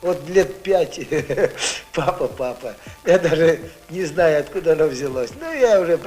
Вот лет 5 папа. Я даже не знаю, откуда оно взялось. Ну, я уже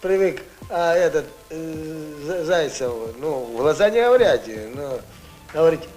привык, а этот Зайцев, ну, в глаза не говорят, но говорить,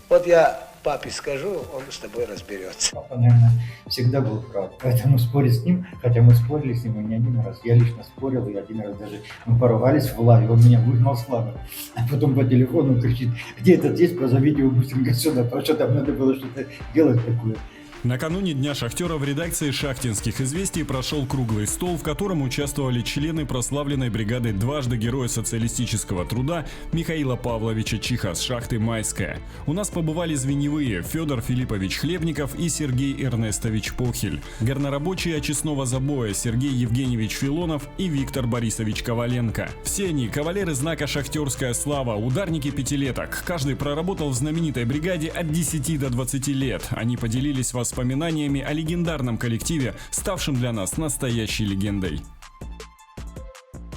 вот я папе скажу, он с тобой разберется. Папа, наверное, всегда был прав. Поэтому спорить с ним, хотя мы спорили с ним не один раз. Я лично спорил, и один раз даже мы поругались в лаве, он меня выгнал с лавы. А потом по телефону кричит, где этот есть, позовите его быстренько сюда, потому что там надо было что-то делать такое. Накануне Дня Шахтера в редакции «Шахтинских известий» прошел круглый стол, в котором участвовали члены прославленной бригады дважды Героя социалистического труда Михаила Павловича Чиха с шахты «Майская». У нас побывали звеньевые Федор Филиппович Хлебников и Сергей Эрнестович Похель, горнорабочие очистного забоя Сергей Евгеньевич Филонов и Виктор Борисович Коваленко. Все они кавалеры знака «Шахтерская слава», ударники пятилеток. Каждый проработал в знаменитой бригаде от 10 до 20 лет. Они поделились воспоминаниями о легендарном коллективе, ставшем для нас настоящей легендой.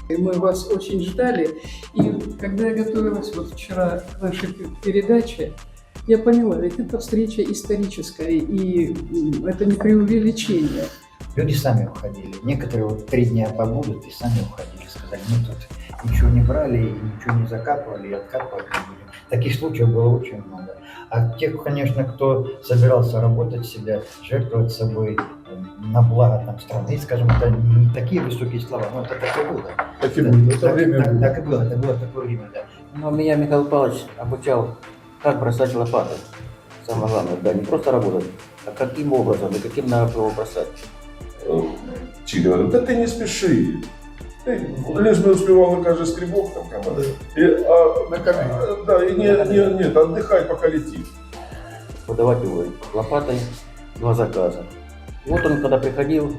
Мы вас очень ждали, и когда я готовилась вот вчера к нашей передаче, я поняла, ведь это встреча историческая, и это не преувеличение. Люди сами уходили. Некоторые вот 3 дня побудут и сами уходили. Сказали, мы тут ничего не брали, ничего не закапывали и откапывать не будем. Таких случаев было очень много. А тех, конечно, кто собирался работать себя, жертвовать собой на благо там, страны, скажем, это не такие высокие слова, но это так и было. Так и было, это время было. Так и было, это было такое время, да. Но меня Михаил Павлович обучал, как бросать лопаты. Самое главное, да, не просто работать, а каким образом и каким надо его бросать. Чих говорит, да ты не спеши. Ты лишь бы успевал на каждый скребок там команда. На камень. Да, и нет, отдыхай, пока летит. Подавать его лопатой 2 заказа. И вот он, когда приходил,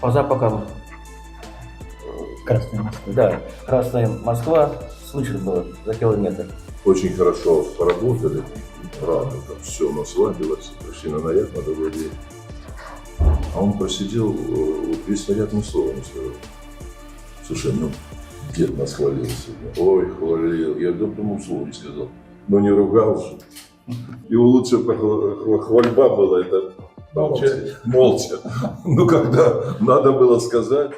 по запахам, Красная Москва. да, Красная Москва, слышно было за километр. Очень хорошо поработали, рано, там все у нас ладилось, пришли на наряд, на другой день. А он просидел, вот весь наряд ни слова не сказал. Слушай, ну, дед нас хвалил сегодня. Ой, хвалил. Я думал, слова не сказал. Но не ругался. Его лучшая хвальба была, это молча. Ну, когда надо было сказать.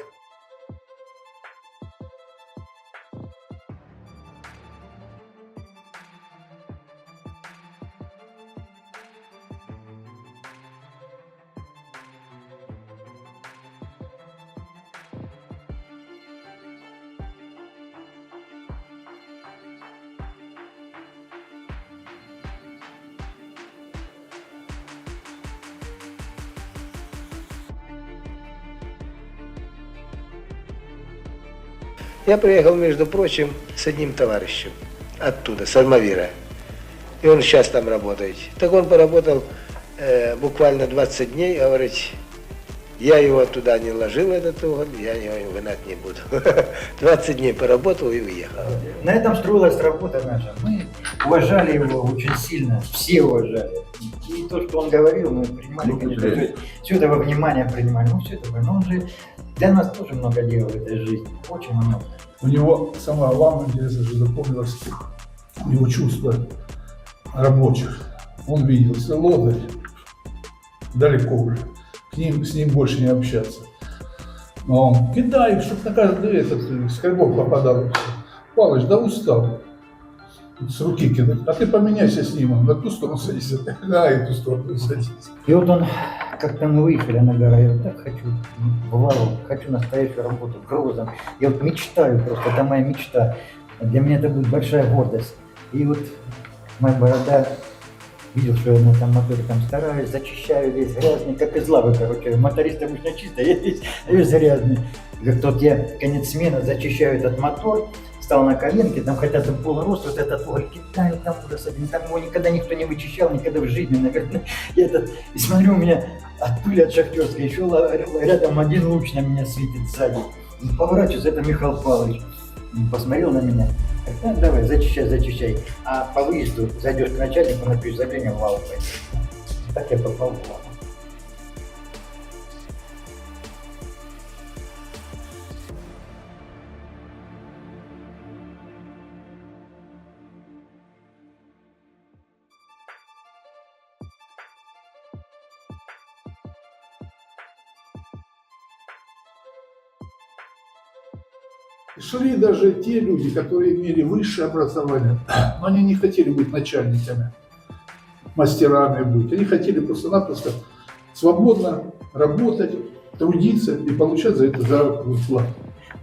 Я приехал, между прочим, с одним товарищем оттуда, с Альмавира. И он сейчас там работает. Так он поработал буквально 20 дней, говорит, я его туда не ложил, этот уголь, я его выгнать не буду. 20 дней поработал и уехал. На этом строилась работа наша. Мы уважали его очень сильно, все уважали. И то, что он говорил, мы принимали, конечно, все это во внимание принимали. Ну, все это, но он же для нас тоже много делал в этой жизни, очень много. У него самое главное, интересно, что запомнилось его чувство рабочих. Он видел, если лодырь далеко уже, с ним больше не общаться. Но он кидает, чтобы на каждый этот скребок попадал. Палыч, да устал. С руки кидать. А ты поменяйся с ним, он на ту сторону садись, на эту сторону садись. И вот он, как-то мы выехали на гору, я вот так хочу, бывало, хочу настоящую работу грузом. Я вот мечтаю просто, это моя мечта. Для меня это будет большая гордость. И вот моя борода, видел, что я на этом моторе там стараюсь, зачищаю весь грязный, как из лавы, короче. Моторист обычно чистый, я весь грязный. Как тот я конец смены зачищаю этот мотор, стал на коленке, там хотя бы полроста, вот этот уголь кидаю, там особенно, там его никогда никто не вычищал, никогда в жизни, наверное. И смотрю, у меня от пыли от шахтерской, еще рядом один луч на меня светит сзади. И поворачиваюсь, это Михаил Павлович. Посмотрел на меня, говорит, давай, зачищай. А по выезду зайдешь к начальнику, напишешь заявление в лаву. Так я попал в лаву. Шли даже те люди, которые имели высшее образование, но они не хотели быть начальниками, мастерами быть. Они хотели просто-напросто свободно работать, трудиться и получать за это заработную плату.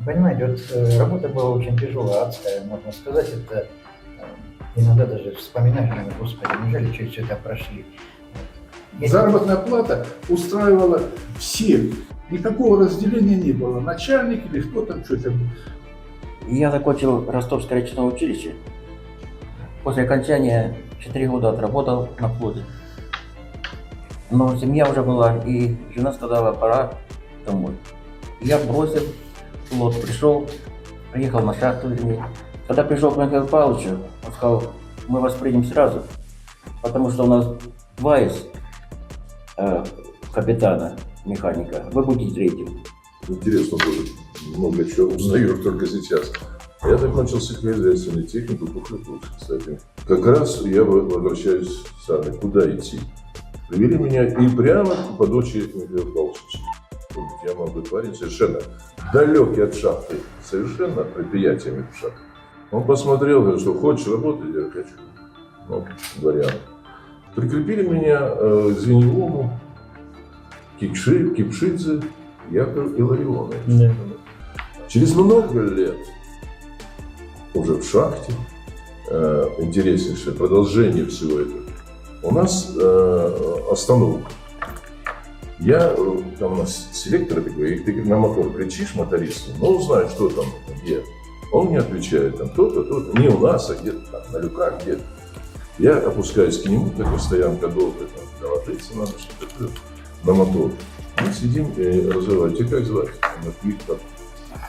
Понимаете, вот работа была очень тяжелая, адская, можно сказать. Это иногда даже вспоминаешь, думаю, господи, неужели через все это прошли? Если- Заработная плата устраивала всех. Никакого разделения не было. Начальник или кто там что-то. Я закончил Ростовское речное училище. После окончания 4 года отработал на флоте. Но семья уже была, и жена сказала, пора домой. Я бросил флот, приехал на шахту, вернее. Когда пришел к Михаилу Павловичу, он сказал, мы вас примем сразу, потому что у нас 2 из капитана, механика, вы будете третьим. Интересно тоже, много чего узнаю только сейчас. Я закончил сельскохозяйственную технику Пухляков, кстати. Как раз я возвращаюсь с армии. Куда идти? Привели меня и прямо по дочери Михаила Павловича. Я молодой парень, совершенно далекий от шахты, совершенно предприятиями в шахте. Он посмотрел, говорит, что хочешь работать? Я говорю, хочу. Ну, вариант. Прикрепили меня к Звеньевому, Кипшидзе, Яков Илларионович. Да. Через много лет, уже в шахте, интереснейшее продолжение всего этого, у нас остановка. Там у нас селектор такой, и ты на мотор кричишь мотористу, ну узнай, что там, где. Он мне отвечает, там то-то, то-то, не у нас, а где-то там, на люках, где-то. Я опускаюсь к нему, такая стоянка долгая, там, доложиться надо, что-то на мотор. Мы сидим и разговариваем, тебя как звать? Он говорит, Виктор.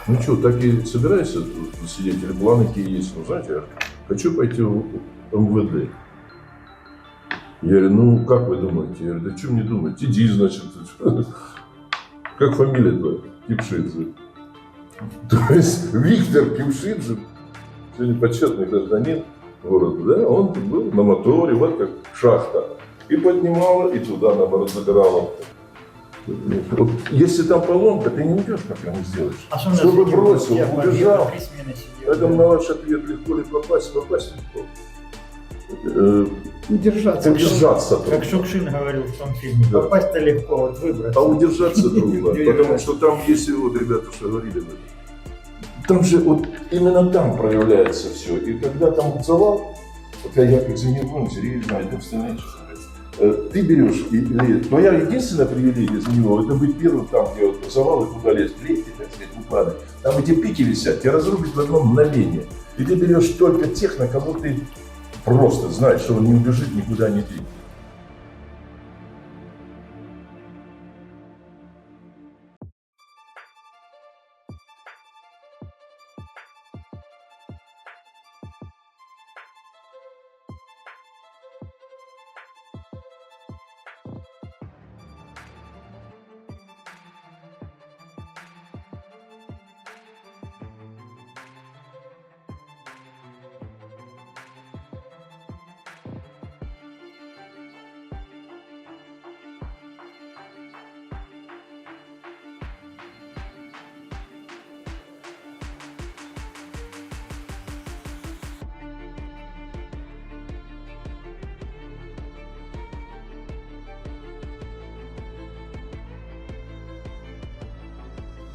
Ну что, так и собираешься тут сидеть, или планы какие есть? Ну, знаете, я хочу пойти в МВД. Я говорю, ну, как вы думаете? Я говорю, да что мне думать? Иди, значит. Как фамилия твоя? Кипшидзе. То есть Виктор Кипшидзе, сегодня почетный гражданин города, да, он был на моторе, вот как шахта. И поднимала, и туда, наоборот, забирала. Вот, если там поломка, ты не уйдешь, как его сделаешь. Особенно Чтобы сидел, бросил, я убежал. 3 смены сидел, Поэтому да. на ваш ответ легко ли попасть легко. Удержаться. Удержаться Как трудно. Шукшин говорил в том фильме, Да. попасть-то легко, вот выбраться. А удержаться трудно, потому что там, если вот ребята что говорили об этом, там же вот именно там проявляется все. И когда там завал, вот я как Звеньевой, Сергей знает, это остальные ты берешь, или твоя единственная привилегия за него, это быть первым там, где вот завал, и туда лезть, лезть, так сказать, упады. Там эти пики висят, тебя разрубят в одно мгновение. И ты берешь только тех, на кого ты просто знаешь, что он не убежит, никуда не двинется.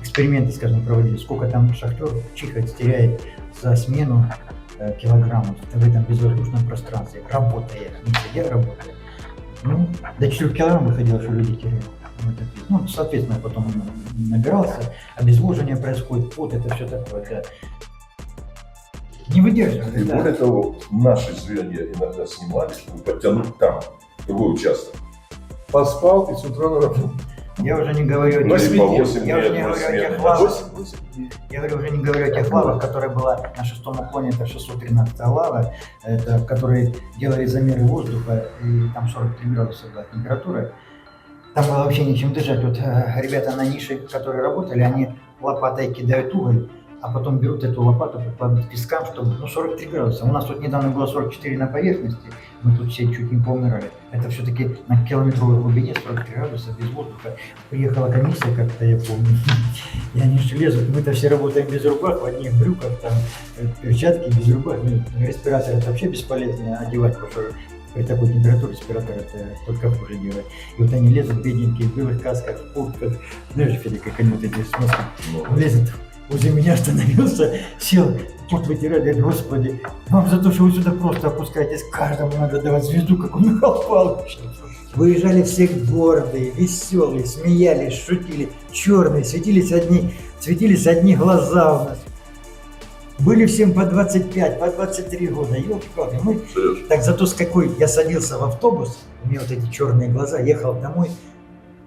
Эксперименты, скажем, проводили, сколько там шахтер чихать теряет за смену килограммов в этом безвоздушном пространстве, работая, не сидя, работая. Ну, до 4 килограмм выходило, что люди теряют. Вот это. Ну, соответственно, потом он набирался, обезвоживание происходит, пот, это все такое. Это не выдерживает. И Да. более того, наши звенья иногда снимали, чтобы подтянуть там, другой участок. Поспал и с утра на работу. Я уже не говорю о тех, Восьми, восемь я уже лет, не говорю о тех восемь лавах, лет. я говорю, уже не говорю о тех лавах, которая была на 6-м уклоне, это 613 лава, это, в которой делали замеры воздуха, и там 43 градуса была температура. Там было вообще нечем дышать. Вот ребята на нише, которые работали, они лопатой кидают уголь, а потом берут эту лопату, прикладывают к пескам, чтобы, 43 градуса. У нас тут недавно было 44 на поверхности, мы тут все чуть не поумирали. Это все-таки на километровой глубине 43 градуса без воздуха. Приехала комиссия как-то, я помню, и они же лезут, мы-то все работаем без рубах, в одних брюках, там, перчатки без рубах, респиратор это вообще бесполезно одевать, потому что при такой температуре респиратор это только хуже делает. И вот они лезут, бедненькие, в белых касках, в куртках, знаешь, Федя, как они вот эти смыслы, лезут, возле меня остановился, сел, пот вытирает, говорит, господи, вам за то, что вы сюда просто опускаетесь, каждому надо давать звезду, как у Михаила Павловича. Выезжали все гордые, веселые, смеялись, шутили, черные, светились одни глаза у нас. Были всем по 25, по 23 года, елки-палки. Мы так зато с какой я садился в автобус, у меня вот эти черные глаза, ехал домой,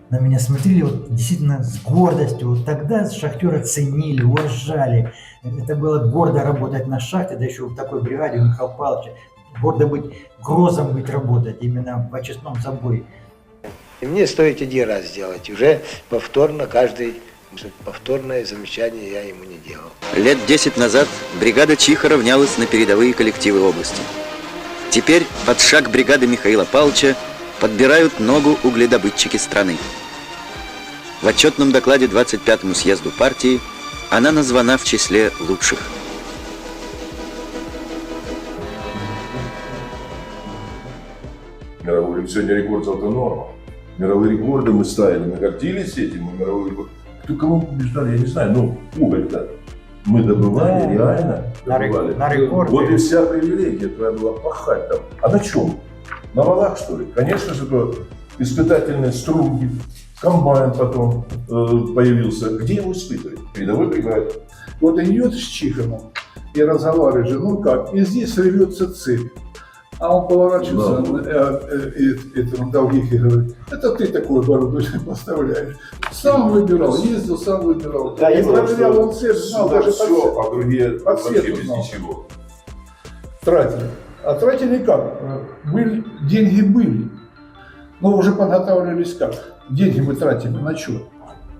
на меня смотрели вот действительно с гордостью. Вот тогда шахтеры ценили, уважали. Это было гордо работать на шахте, да еще в такой бригаде у Михаила Павловича. Гордо быть, грозом быть работать именно в очистном забое. И мне стоит 1 раз сделать, уже повторное замечание я ему не делал. Лет 10 назад бригада Чиха равнялась на передовые коллективы области. Теперь под шаг бригады Михаила Павловича подбирают ногу угледобытчики страны. В отчетном докладе 25-му съезду партии она названа в числе лучших. Мировой сегодня рекорд это норма. Мировые рекорды мы ставили, мы гордились этим, мы мировой рекорд. Кто кого побеждали, я не знаю, но уголь-то мы добывали, Да, реально добывали. На рекорды. Вот и вся привилегия твоя была пахать там. А на чем? На валах, что ли? Конечно же, то испытательные струги, комбайн потом появился. Где его испытывать? Передовой бригаде. Вот идет с Чиханом и разговаривает же, ну как, и здесь рвется цепь. А он поворачивается этому Долгих и говорит, это ты такое оборудование поставляешь. Сам выбирал, ездил, сам выбирал. Да, и я проверял, он цепь знал, Сюда даже все, а другие по вообще цвету без знал. ничего. Тратили. А тратили как? Деньги были. Но уже подготавливались как? Деньги мы тратили на что?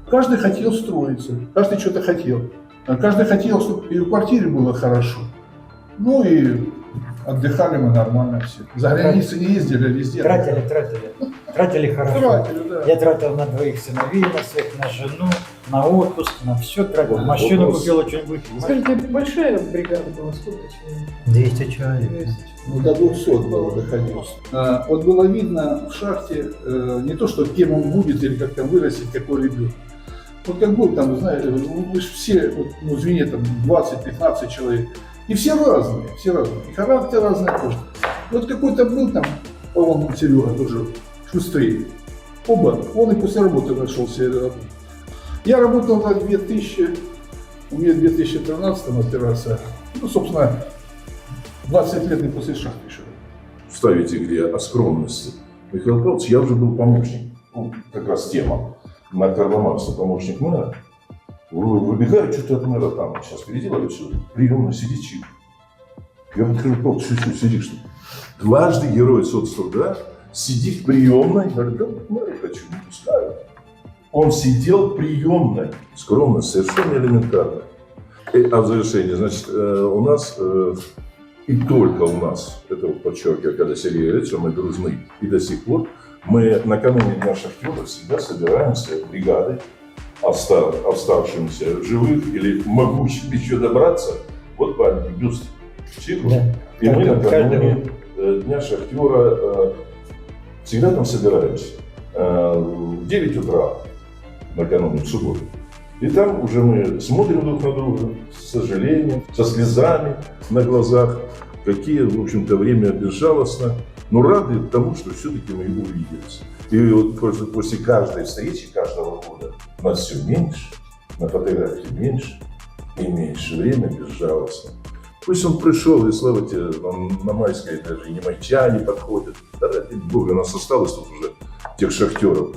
Каждый хотел строиться, каждый что-то хотел. Каждый хотел, чтобы и в квартире было хорошо. Ну и отдыхали мы нормально все. За границей не ездили, везде. Тратили хорошо. Тратили, да. Я тратил на 2 сыновей, на всех, на жену, на отпуск, на все тратил. Вот Машину вопрос. купил что-нибудь. Скажите, большая бригада была, сколько человек? 200 человек. 200. Ну, до 200 было доходило. Вот было видно в шахте не то, что кем он будет или как там вырастет, какой ребенок. Вот как был там, знаете, вы же все, вот, ну, извини, там 20-15 человек. И все разные, И характер разный тоже. Вот какой-то был там, по-моему, Серега тоже шустрее. Оба, он и после работы нашел себе работу. Я работал на 2000, у меня в 2013 операция, ну, собственно, 20 лет не после шахты еще. Ставите где о скромности. Михаил Павлович, я уже был помощник, ну, как раз тема, на Карла Маркса помощник мэра. Выбегаю что-то от мэра там, сейчас переделали все, приемно сидит Чих. Я подхожу, Павлович, что сидишь что? Дважды герой соцтруда сидит в приемной, говорит, да, мэра хочу, не пускаю. Он сидел в приемной, скромность совершенно элементарно. А в завершение, значит, у нас, и только у нас, это вот подчеркиваю, когда Сергей говорит, что мы дружны, и до сих пор, мы накануне Дня шахтеров всегда собираемся бригадой, оставшимся живых или могущим еще добраться, вот памятник бюст Чиху. Да. И мы накануне Дня шахтера всегда там собираемся. В 9 утра, накануне, в субботу. И там уже мы смотрим друг на друга с сожалением, со слезами на глазах, какие, в общем-то, время безжалостно, но рады тому, что все-таки мы увиделись. И вот после каждой встречи, каждого года нас все меньше, на фотографии меньше и меньше. Время безжалостно. Пусть он пришел, и слава тебе, на Майской даже и не майчане подходят. Да ради Бога, нас осталось тут уже тех шахтеров.